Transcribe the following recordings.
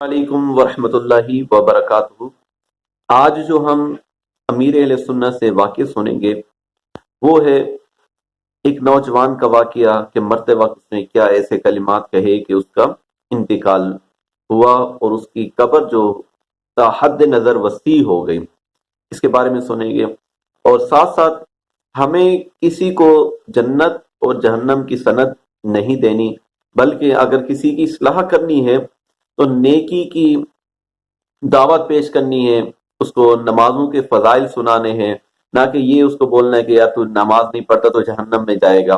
वालेकुम वरहमतुल्लाहि वबरकातुहू। आज जो हम अमीर अहले सुन्नत से वाक़या सुनेंगे वो है एक नौजवान का वाक़या कि मरते वक्त उसने क्या ऐसे कलिमात कहे कि उसका इंतकाल हुआ और उसकी कब्र जो हद नज़र वसी हो गई। इसके बारे में सुनेंगे और साथ साथ हमें किसी को जन्नत और जहन्नम की सनद नहीं देनी, बल्कि अगर किसी की इस्लाह करनी है तो नेकी की दावत पेश करनी है, उसको नमाजों के फजाइल सुनाने हैं, ना कि ये उसको बोलना है कि यार तू नमाज नहीं पढ़ता तो जहन्नम में जाएगा।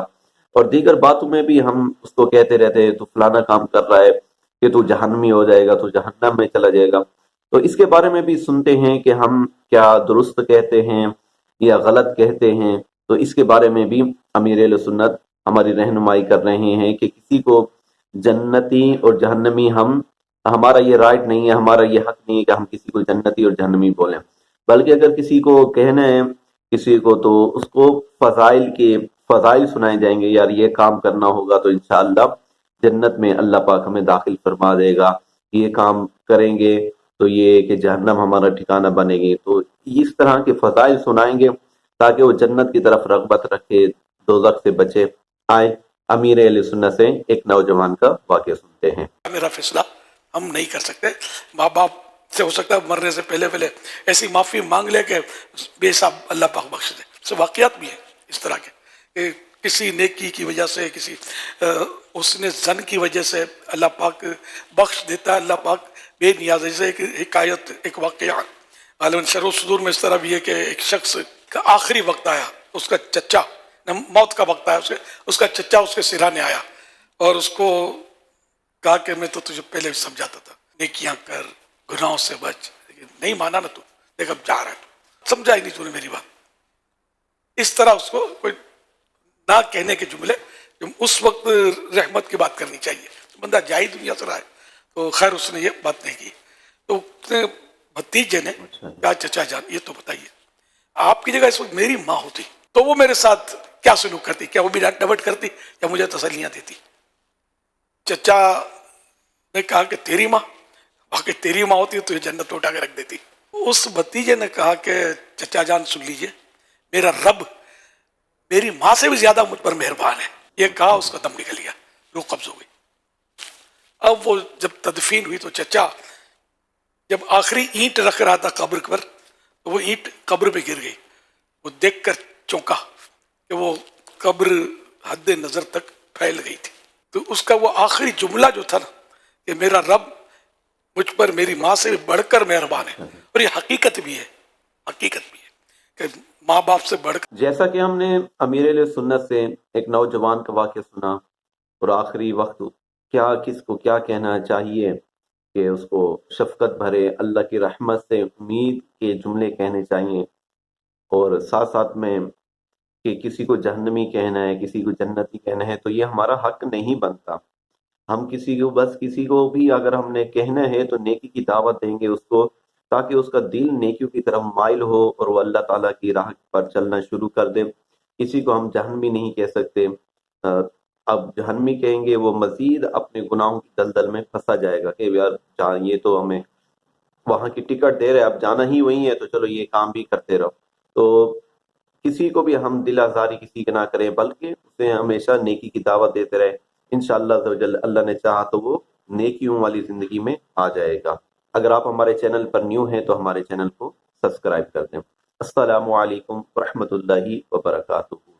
और दीगर बातों में भी हम उसको कहते रहते हैं तू फलाना काम कर रहा है कि तू जहन्नमी हो जाएगा, तू जहन्नम में चला जाएगा। तो इसके बारे में भी सुनते हैं कि हम क्या दुरुस्त कहते हैं या गलत कहते हैं। तो इसके बारे में भी अमीर अहले सुन्नत हमारी रहनुमाई कर रहे हैं कि किसी को जन्नती और जहन्नमी हमारा ये राइट नहीं है, हमारा ये हक नहीं है कि हम किसी को जन्नती और जहन्नमी बोलें। बल्कि अगर किसी को कहना है किसी को, तो उसको फजाइल सुनाए जाएंगे, यार ये काम करना होगा तो इंशाअल्लाह जन्नत में अल्लाह पाक हमें दाखिल फरमा देगा, ये काम करेंगे तो ये कि जहन्नम हमारा ठिकाना बनेगी। तो इस तरह के फजाइल सुनाएंगे ताकि वो जन्नत की तरफ रगबत रखे, दोज़ख से बचे। आए अमीर अहले सुन्नत से एक नौजवान का वाक़या सुनते हैं। मेरा फैसला हम नहीं कर सकते। माँ बाप से हो सकता है मरने से पहले पहले ऐसी माफ़ी मांग ले कि बेसाब अल्लाह पाक बख्श दे। से वाक़यात भी है इस तरह के कि किसी नेकी की वजह से, किसी उसने जन की वजह से अल्लाह पाक बख्श देता है। अल्लाह पाक बेनियाज। जैसे एक हिकायत, एक वाक़या गालिबन शरह सुदूर में इस तरह भी है कि एक शख्स का आखिरी वक्त आया, उसका चचा, मौत का वक्त आया, उसका चचा उसके सिराने आया और उसको कहा कि मैं तो तुझे पहले भी समझाता था, नेकियां कर, गुनाहों से बच, लेकिन नहीं माना ना तू, देख अब जा रहा है, समझा ही नहीं तूने मेरी बात। इस तरह उसको कोई ना कहने के जुमले, उस वक्त रहमत की बात करनी चाहिए। बंदा जाई दुनिया से रहा है, तो खैर उसने ये बात नहीं की। तो उसने भतीजे ने कहा, चचा जान ये तो बताइए, आपकी जगह इस वक्त मेरी माँ होती तो वो मेरे साथ क्या सलूक करती? क्या वो भी डांट डपट करती या मुझे तसल्लियां देती? चचा ने कहा कि तेरी माँ, वाकई तेरी माँ होती तो ये जन्नत उठा के रख देती। उस भतीजे ने कहा कि चचा जान सुन लीजिए, मेरा रब मेरी माँ से भी ज्यादा मुझ पर मेहरबान है। ये कहा उसका दम निकल गया, रूह कब्ज हो गई। अब वो जब तदफीन हुई तो चचा जब आखिरी ईंट रख रहा था कब्र पर, तो वो ईंट कब्र पे गिर गई। वो देखकर चौंका कि वो कब्र हद नजर तक फैल गई थी। तो उसका वो आखिरी जुमला जो था ना कि मेरा रब मुझ पर मेरी माँ से बढ़कर मेहरबान है, और ये हकीकत भी है, हकीकत भी है कि माँ बाप से बढ़कर। जैसा कि हमने अमीर अहले सुन्नत से एक नौजवान का वाक़या सुना और आखिरी वक्त क्या किसको क्या कहना चाहिए कि उसको शफकत भरे अल्लाह की रहमत से उम्मीद के जुमले कहने चाहिए, और साथ साथ में कि किसी को जहन्नमी कहना है, किसी को जन्नती कहना है, तो ये हमारा हक नहीं बनता। हम किसी को भी अगर हमने कहना है तो नेकी की दावत देंगे उसको, ताकि उसका दिल नेकियों की तरफ माइल हो और वो अल्लाह ताला की राह पर चलना शुरू कर दे। किसी को हम जहन्नमी नहीं कह सकते। अब जहन्नमी कहेंगे वो मजीद अपने गुनाहों की दलदल में फंसा जाएगा कि यार ये तो हमें वहां की टिकट दे रहे, अब जाना ही वही है तो चलो ये काम भी करते रहो। तो किसी को भी हम दिल आज़ारी किसी की ना करें, बल्कि उसे हमेशा नेकी की दावत देते रहे। इंशाअल्लाह अज़्ज़वजल अल्लाह ने चाहा तो वो नेकियों वाली जिंदगी में आ जाएगा। अगर आप हमारे चैनल पर न्यू हैं तो हमारे चैनल को सब्सक्राइब कर दें। अस्सलामु अलैकुम रहमतुल्लाहि व बरकातुहू।